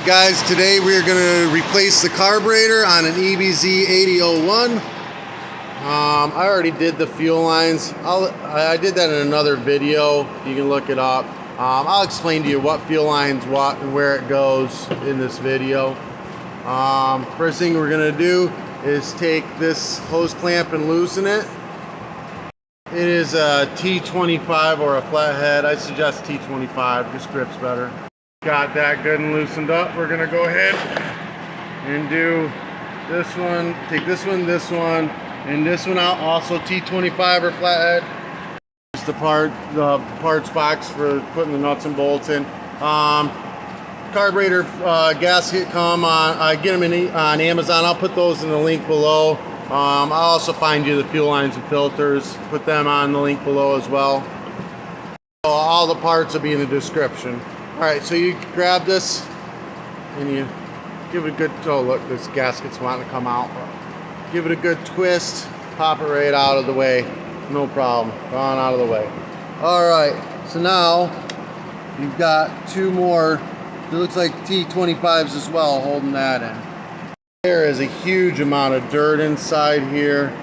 guys, today we're going to replace the carburetor on an ebz8001. I already did the fuel lines. I did that in another video. You can look it up. I'll explain to you what fuel lines, what, and where it goes in this video. First thing we're going to do is take this hose clamp and loosen it. It is a T25 or a flathead. I suggest T25, just grips better. Got that good and loosened up. We're gonna go ahead and do this one, take this one, and this one out, also T25 or flathead. It's the parts box for putting the nuts and bolts in. Carburetor gasket come on, I get them on Amazon. I'll put those in the link below. I'll also find you the fuel lines and filters, put them on the link below as well. So all the parts will be in the description. Alright, so you grab this and you give it a good, oh look, this gasket's wanting to come out. Give it a good twist, pop it right out of the way. No problem, gone out of the way. Alright, so now you've got two more, it looks like T25s as well, holding that in. There is a huge amount of dirt inside here.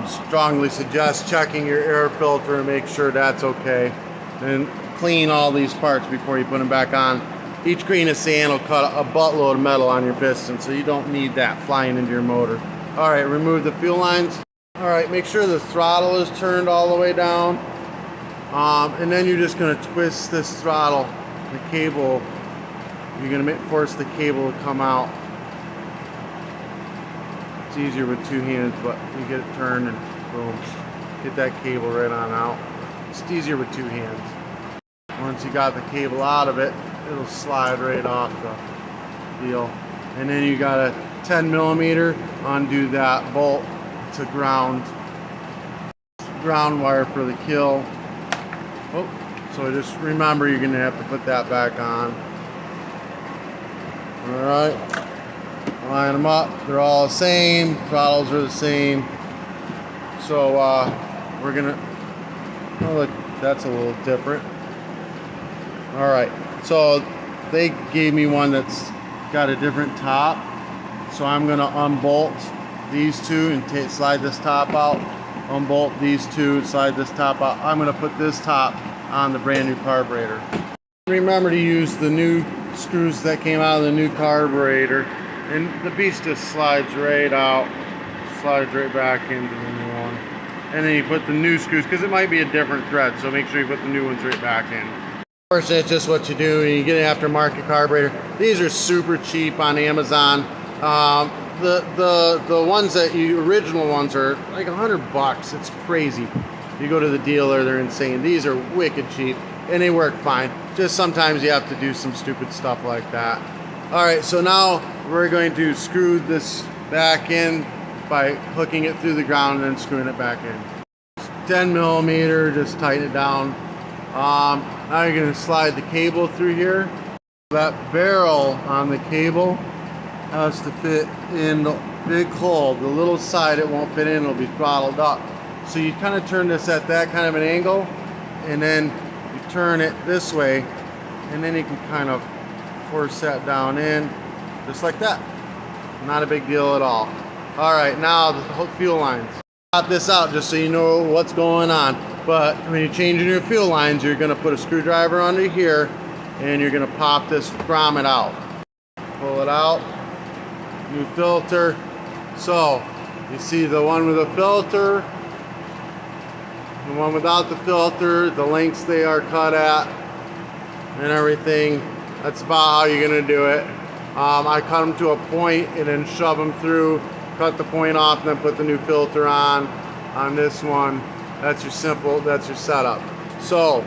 Strongly suggest checking your air filter and make sure that's okay. And clean all these parts before you put them back on. Each grain of sand will cut a buttload of metal on your piston, so you don't need that flying into your motor. All right, remove the fuel lines. All right, make sure the throttle is turned all the way down. And then you're just gonna twist this throttle, the cable. You're gonna force the cable to come out. It's easier with two hands, but you get it turned and boom, get that cable right on out. It's easier with two hands. Once you got the cable out of it, it'll slide right off the deal. And then you got a 10mm, undo that bolt. It's a ground wire for the kill. Oh, so just remember you're gonna have to put that back on. All right, line them up. They're all the same. Throttles are the same. So we're gonna, oh look, that's a little different. All right, so they gave me one that's got a different top. So I'm gonna unbolt these two and slide this top out. Unbolt these two, slide this top out. I'm gonna put this top on the brand new carburetor. Remember to use the new screws that came out of the new carburetor. And the beast just slides right out, slides right back into the new one. And then you put the new screws, because it might be a different thread, so make sure you put the new ones right back in. Of course, that's just what you do when you get an aftermarket carburetor. These are super cheap on Amazon. The ones that original ones are like $100. It's crazy. You go to the dealer, they're insane. These are wicked cheap and they work fine. Just sometimes you have to do some stupid stuff like that. All right, so now we're going to screw this back in by hooking it through the ground and then screwing it back in. 10mm, just tighten it down. Now you're going to slide the cable through here. That barrel on the cable has to fit in the big hole. The little side it won't fit in, it'll be throttled up. So you kind of turn this at that kind of an angle, and then you turn it this way, and then you can kind of force that down in, just like that. Not a big deal at all. All right, now the fuel lines. Pop this out just so you know what's going on. But when you're changing your fuel lines, you're gonna put a screwdriver under here and you're gonna pop this grommet out. Pull it out, new filter. So you see the one with a filter, the one without the filter, the lengths they are cut at and everything. That's about how you're gonna do it. I cut them to a point and then shove them through, cut the point off, and then put the new filter on this one. That's your setup. So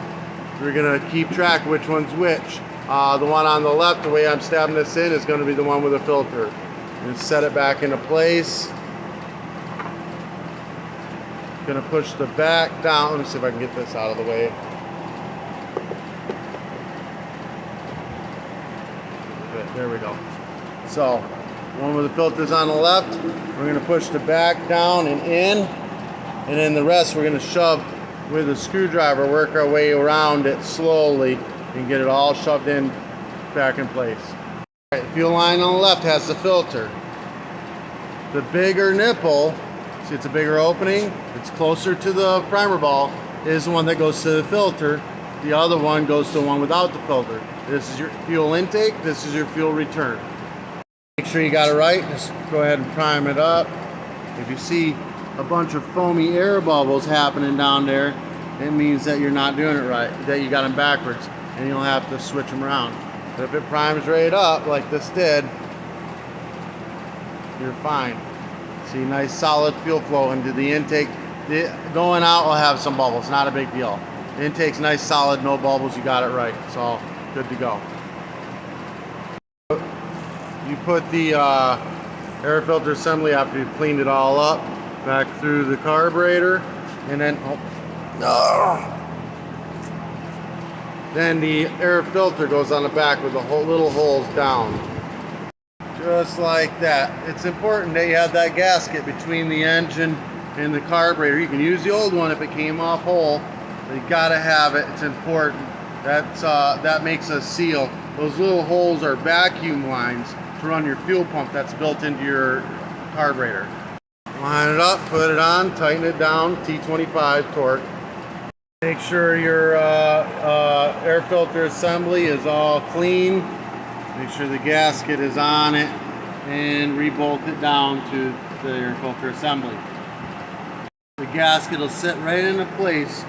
we're gonna keep track of which one's which. The one on the left, the way I'm stabbing this in, is gonna be the one with the filter. And set it back into place. Gonna push the back down. Let me see if I can get this out of the way. Okay, there we go. So one with the filters on the left, we're gonna push the back down and in. And then the rest we're going to shove with a screwdriver, work our way around it slowly and get it all shoved in back in place. All right, the fuel line on the left has the filter. The bigger nipple, see it's a bigger opening, it's closer to the primer ball, is the one that goes to the filter. The other one goes to the one without the filter. This is your fuel intake, this is your fuel return. Make sure you got it right, just go ahead and prime it up. If you see a bunch of foamy air bubbles happening down there, it means that you're not doing it right, that you got them backwards, and you'll have to switch them around. But if it primes right up like this did, you're fine. See, nice solid fuel flow into the intake. Going out will have some bubbles, not a big deal. The intake's nice, solid, no bubbles, you got it right. It's all good to go. You put the air filter assembly after you've cleaned it all up back through the carburetor, and then then the air filter goes on the back with the little holes down, just like that. It's important that you have that gasket between the engine and the carburetor. You can use the old one if it came off whole, but you gotta have it. It's important. That makes a seal. Those little holes are vacuum lines to run your fuel pump that's built into your carburetor. Line it up, put it on, tighten it down, T25 torque. Make sure your air filter assembly is all clean. Make sure the gasket is on it, and rebolt it down to the air filter assembly. The gasket will sit right into place,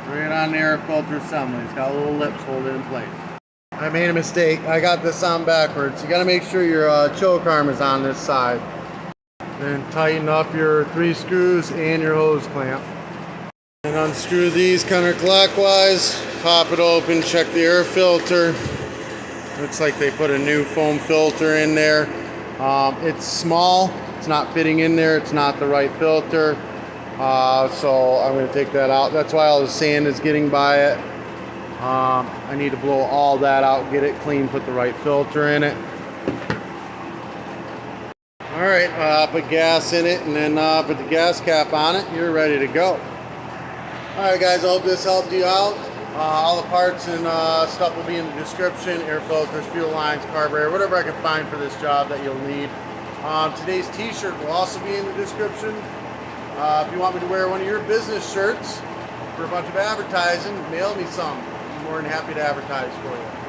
right on the air filter assembly. It's got little lips holding it in place. I made a mistake. I got this on backwards. You got to make sure your choke arm is on this side. Then tighten up your 3 screws and your hose clamp. And unscrew these counterclockwise. Pop it open. Check the air filter. Looks like they put a new foam filter in there. It's small. It's not fitting in there. It's not the right filter. So I'm going to take that out. That's why all the sand is getting by it. I need to blow all that out, get it clean, put the right filter in it. Alright, put gas in it, and then put the gas cap on it. You're ready to go. Alright guys, I hope this helped you out. All the parts and stuff will be in the description. Air filters, fuel lines, carburetor, whatever I can find for this job that you'll need. Today's t-shirt will also be in the description. If you want me to wear one of your business shirts for a bunch of advertising, mail me some. I'm more than happy to advertise for you.